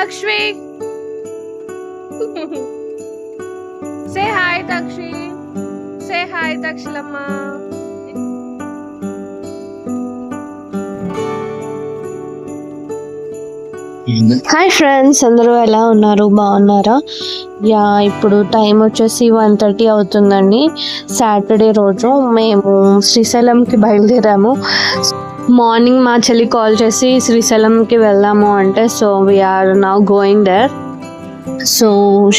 Takshvi. Say hi, Takshi. Say hi, Takshilamma. Hi friends, అందరూ ఎలా ఉన్నారు? బాగున్నారా? ఇప్పుడు టైం వచ్చేసి 1:30 అవుతుందండి. సాటర్డే రోజు మేము శ్రీశైలంకి బయలుదేరాము. మార్నింగ్ మా చెల్లి కాల్ చేసి శ్రీశైలంకి వెళ్దాము అంటే, so we are now going there. So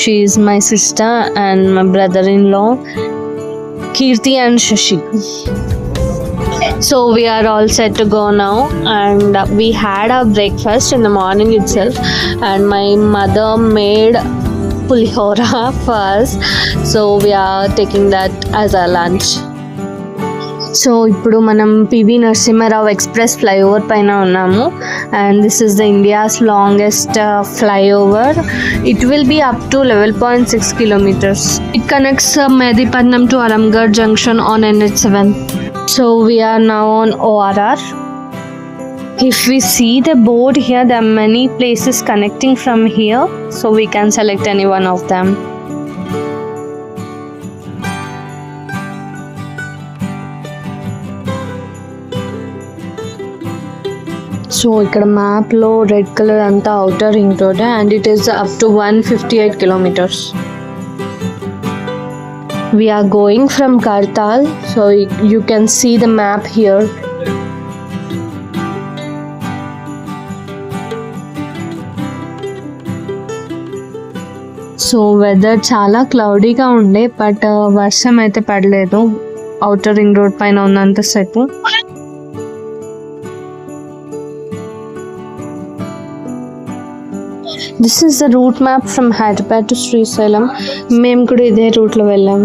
she is my sister and my brother in law, Keerthi and Sashi. So we are all set to go now, and we had our breakfast in the morning itself, and my mother made pulihora for us, so we are taking that as our lunch. So ఇప్పుడు మనం PV Narasimha Rao express flyover పైన ఉన్నాము, and this is the India's longest flyover. It will be up to 11.6 kilometers. It connects Medipatnam to Aramgarh junction on NH7. So we are now on ORR. If we see the board here, there are many places connecting from here, so we can select any one of them. So ఇక్కడ మ్యాప్లో red colour అంతా outer ring road, and it is up to 158 kilometers. We are going from Kartal, so you can see the map here. So weather చాలా క్లౌడీగా ఉండే, but వర్షం అయితే పడలేదు outer ring road పైన ఉన్నంతసేపు. This is the route map from Hyderabad to Srisailam. మేము కూడా ఇదే రూట్లో వెళ్ళాం.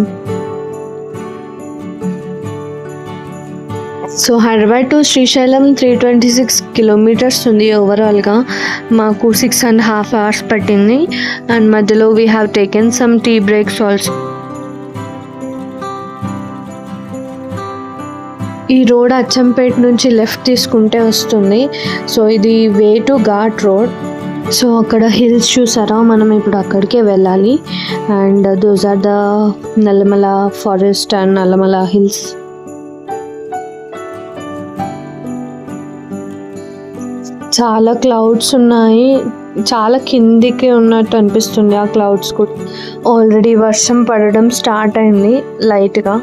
So Hyderabad to Srisailam 326 kilometers ఉంది ఓవరాల్గా. మాకు 6.5 hours పట్టింది, అండ్ మధ్యలో we have taken some tea breaks also. ఈ రోడ్ అచ్చంపేట నుంచి లెఫ్ట్ తీసుకుంటే వస్తుంది. సో ఇది way to ghat road. So అక్కడ హిల్స్ చూసారా, మనం ఇప్పుడు అక్కడికే వెళ్ళాలి, and those are the Nallamala forest and Nallamala hills. చాలా క్లౌడ్స్ ఉన్నాయి, చాలా కిందికి ఉన్నట్టు అనిపిస్తుంది ఆ క్లౌడ్స్ కూడా. ఆల్రెడీ వర్షం పడడం స్టార్ట్ అయింది లైట్గా.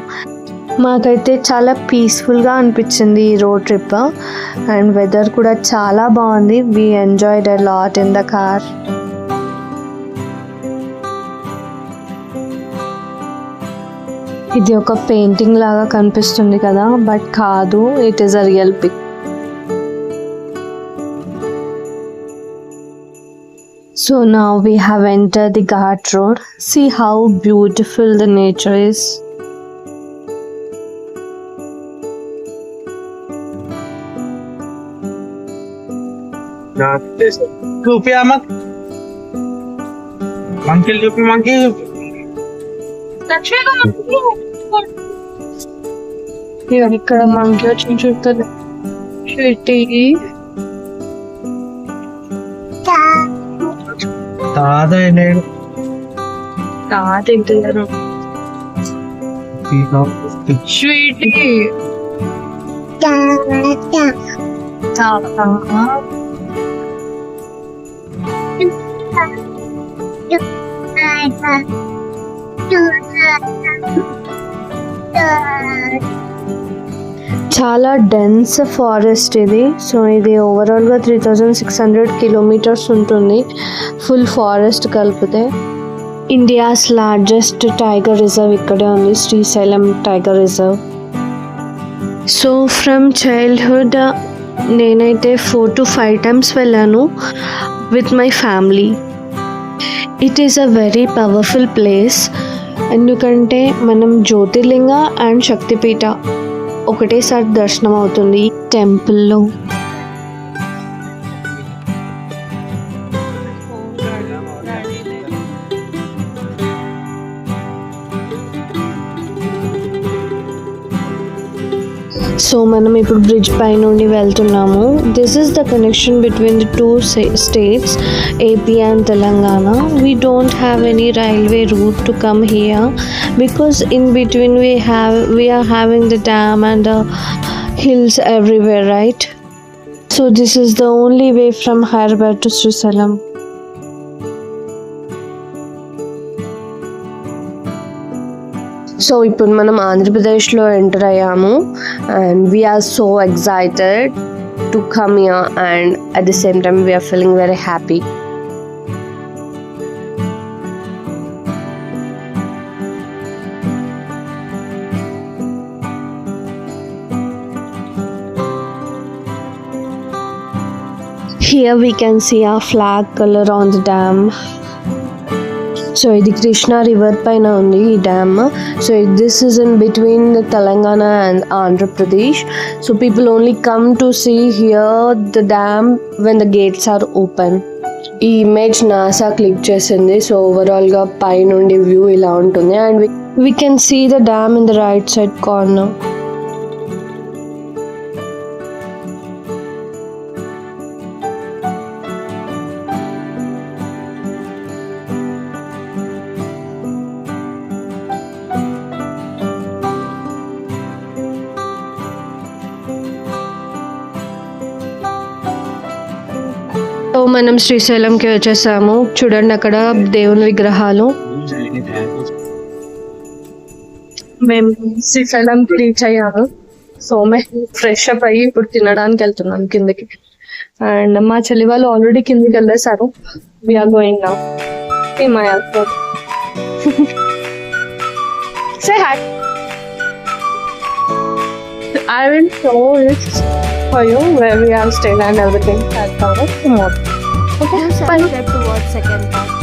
మాకైతే చాలా పీస్ఫుల్గా అనిపించింది ఈ రోడ్ ట్రిప్, అండ్ వెదర్ కూడా చాలా బాగుంది. We enjoyed a lot in the car. ఇది ఒక పెయింటింగ్ లాగా కనిపిస్తుంది కదా, బట్ కాదు, it is a real pick. So now we have entered the Ghat road. See how beautiful the nature is. Goofy amak. Monkey goofy monkey. Lakshmi ko monkey. Here ikkada monkey వచ్చి చూస్తుంది. షిట్టి తాదైనేడు తాతింటారు. Sweety చాలా dense forest ఇది. So ఇది ఓవరాల్గా 3600 kilometers ఉంటుంది, full forest కలిపితే. India's largest tiger reserve ఇక్కడే ఉంది, Srisailam tiger reserve. So from childhood నేనైతే 4 to 5 times వెళ్ళాను with my family. It is a very powerful place, ఎందుకంటే మనం జ్యోతిర్లింగ అండ్ శక్తిపీఠ ఒకటేసారి దర్శనం అవుతుంది టెంపుల్లో. సో మనం ఇప్పుడు బ్రిడ్జ్ పై నుండి వెళ్తున్నాము. This is the connection between the two states AP and Telangana. We don't have any railway route to come here because in between we are having the dam and the hills everywhere, right? So this is the only way from Hyderabad to Srisalam. So ఇప్పుడు మనం ఆంధ్రప్రదేశ్లో enter అయ్యాము and we are so excited to come here and at the same time we are feeling very happy. Here we can see our flag color on the dam. So ఇది Krishna river పైన ఉంది ఈ dam. So this is in between Telangana and Andhra Pradesh. So people only come to see here the dam when the gates are open. ఈ image NASA click చేసింది. So ఓవరాల్గా పై నుండి view ఇలా ఉంటుంది and we can see the dam in the right side corner. So మనం శ్రీశైలంకి వచ్చేసాము. చూడండి అక్కడ దేవుని విగ్రహాలు. మేము శ్రీశైలంకి రీచ్ అయ్యాము. సో మేము ఫ్రెష్ అప్ అయ్యి ఇప్పుడు తినడానికి వెళ్తున్నాం కిందకి. అండ్ మా చెల్లి వాళ్ళు ఆల్రెడీ కిందకి వెళ్ళేసారు. We're going now. My husband say hi. I will show it for you where we are staying and everything. Tomorrow. Okay. Subscribe to watch second part.